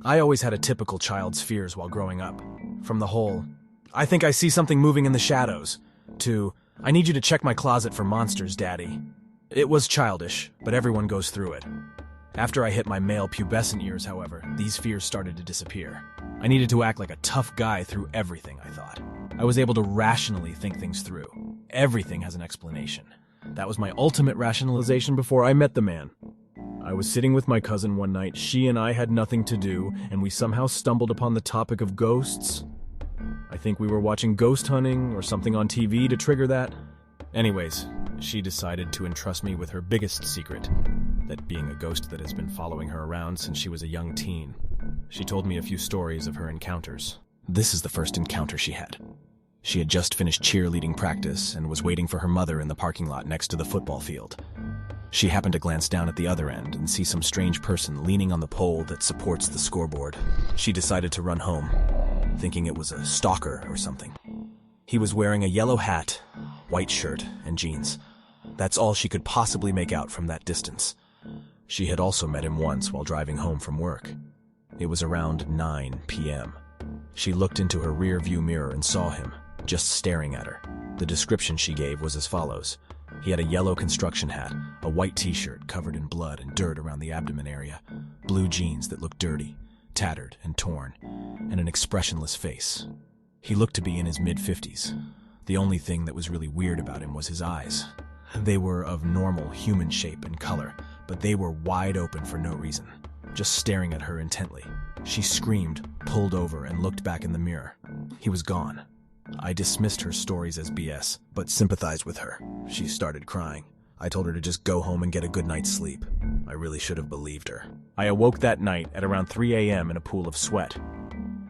I always had a typical child's fears while growing up. From the whole, "I think I see something moving in the shadows," to, "I need you to check my closet for monsters, Daddy." It was childish, but everyone goes through it. After I hit my male pubescent years, however, these fears started to disappear. I needed to act like a tough guy through everything, I thought. I was able to rationally think things through. Everything has an explanation. That was my ultimate rationalization before I met the man. I was sitting with my cousin one night. She and I had nothing to do, and we somehow stumbled upon the topic of ghosts. I think we were watching ghost hunting or something on TV to trigger that. Anyways, she decided to entrust me with her biggest secret, that being a ghost that has been following her around since she was a young teen. She told me a few stories of her encounters. This is the first encounter she had. She had just finished cheerleading practice and was waiting for her mother in the parking lot next to the football field. She happened to glance down at the other end and see some strange person leaning on the pole that supports the scoreboard. She decided to run home, thinking it was a stalker or something. He was wearing a yellow hat, white shirt, and jeans. That's all she could possibly make out from that distance. She had also met him once while driving home from work. It was around 9 p.m. She looked into her rear view mirror and saw him, just staring at her. The description she gave was as follows. He had a yellow construction hat, a white t-shirt covered in blood and dirt around the abdomen area, blue jeans that looked dirty, tattered and torn, and an expressionless face. He looked to be in his mid-50s. The only thing that was really weird about him was his eyes. They were of normal human shape and color, but they were wide open for no reason, just staring at her intently. She screamed, pulled over, and looked back in the mirror. He was gone. I dismissed her stories as BS, but sympathized with her. She started crying. I told her to just go home and get a good night's sleep. I really should have believed her. I awoke that night at around 3 a.m. in a pool of sweat.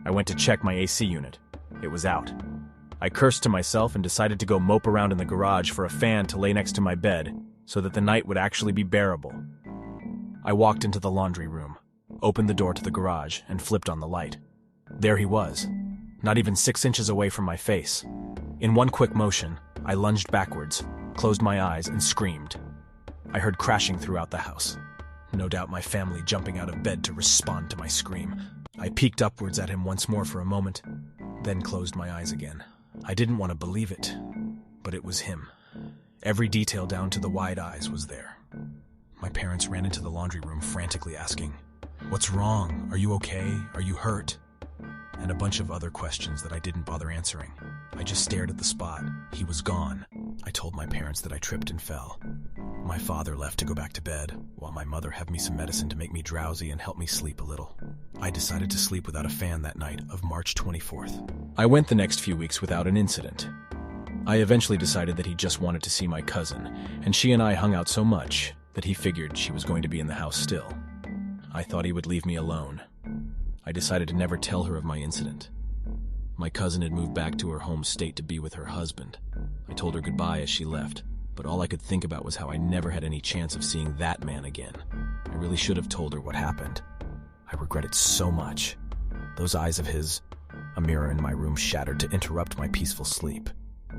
I went to check my AC unit. It was out. I cursed to myself and decided to go mope around in the garage for a fan to lay next to my bed so that the night would actually be bearable. I walked into the laundry room, opened the door to the garage, and flipped on the light. There he was, not even 6 inches away from my face. In one quick motion, I lunged backwards, closed my eyes, and screamed. I heard crashing throughout the house. No doubt my family jumping out of bed to respond to my scream. I peeked upwards at him once more for a moment, then closed my eyes again. I didn't want to believe it, but it was him. Every detail down to the wide eyes was there. My parents ran into the laundry room frantically asking, "What's wrong? Are you okay? Are you hurt?" And a bunch of other questions that I didn't bother answering. I just stared at the spot. He was gone. I told my parents that I tripped and fell. My father left to go back to bed, while my mother had me some medicine to make me drowsy and help me sleep a little. I decided to sleep without a fan that night of March 24th. I went the next few weeks without an incident. I eventually decided that he just wanted to see my cousin, and she and I hung out so much that he figured she was going to be in the house still. I thought he would leave me alone. I decided to never tell her of my incident. My cousin had moved back to her home state to be with her husband. I told her goodbye as she left, but all I could think about was how I never had any chance of seeing that man again. I really should have told her what happened. I regret it so much. Those eyes of his, a mirror in my room shattered to interrupt my peaceful sleep.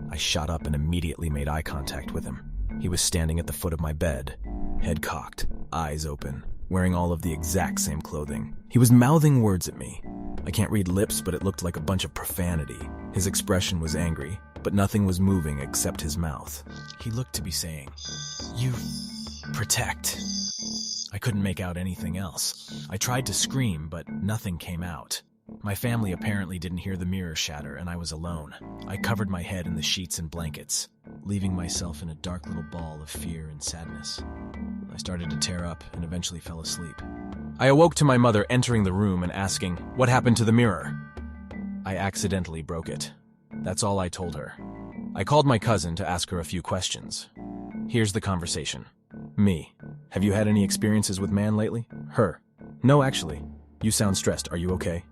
I shot up and immediately made eye contact with him. He was standing at the foot of my bed, head cocked, eyes open, wearing all of the exact same clothing. He was mouthing words at me. I can't read lips, but it looked like a bunch of profanity. His expression was angry, but nothing was moving except his mouth. He looked to be saying, "You protect." I couldn't make out anything else. I tried to scream, but nothing came out. My family apparently didn't hear the mirror shatter, and I was alone. I covered my head in the sheets and blankets, leaving myself in a dark little ball of fear and sadness. I started to tear up and eventually fell asleep. I awoke to my mother entering the room and asking, "What happened to the mirror?" I accidentally broke it. That's all I told her. I called my cousin to ask her a few questions. Here's the conversation. Me: "Have you had any experiences with man lately?" Her: "No, actually. You sound stressed. Are you okay?"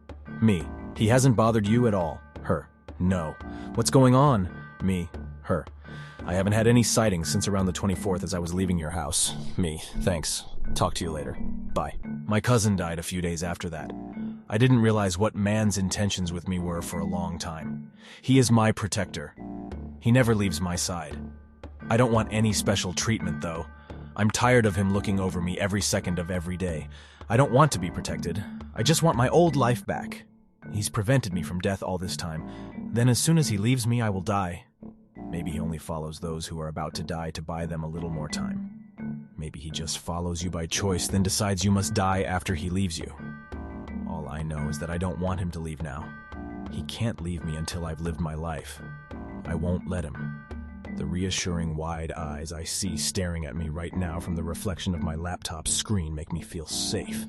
Me: "He hasn't bothered you at all." Her: "No. What's going on?" Me: Her: "I haven't had any sightings since around the 24th as I was leaving your house." Me: "Thanks. Talk to you later. Bye." My cousin died a few days after that. I didn't realize what man's intentions with me were for a long time. He is my protector. He never leaves my side. I don't want any special treatment, though. I'm tired of him looking over me every second of every day. I don't want to be protected. I just want my old life back. He's prevented me from death all this time. Then as soon as he leaves me, I will die. Maybe he only follows those who are about to die to buy them a little more time. Maybe he just follows you by choice, then decides you must die after he leaves you. All I know is that I don't want him to leave now. He can't leave me until I've lived my life. I won't let him. The reassuring wide eyes I see staring at me right now from the reflection of my laptop screen make me feel safe.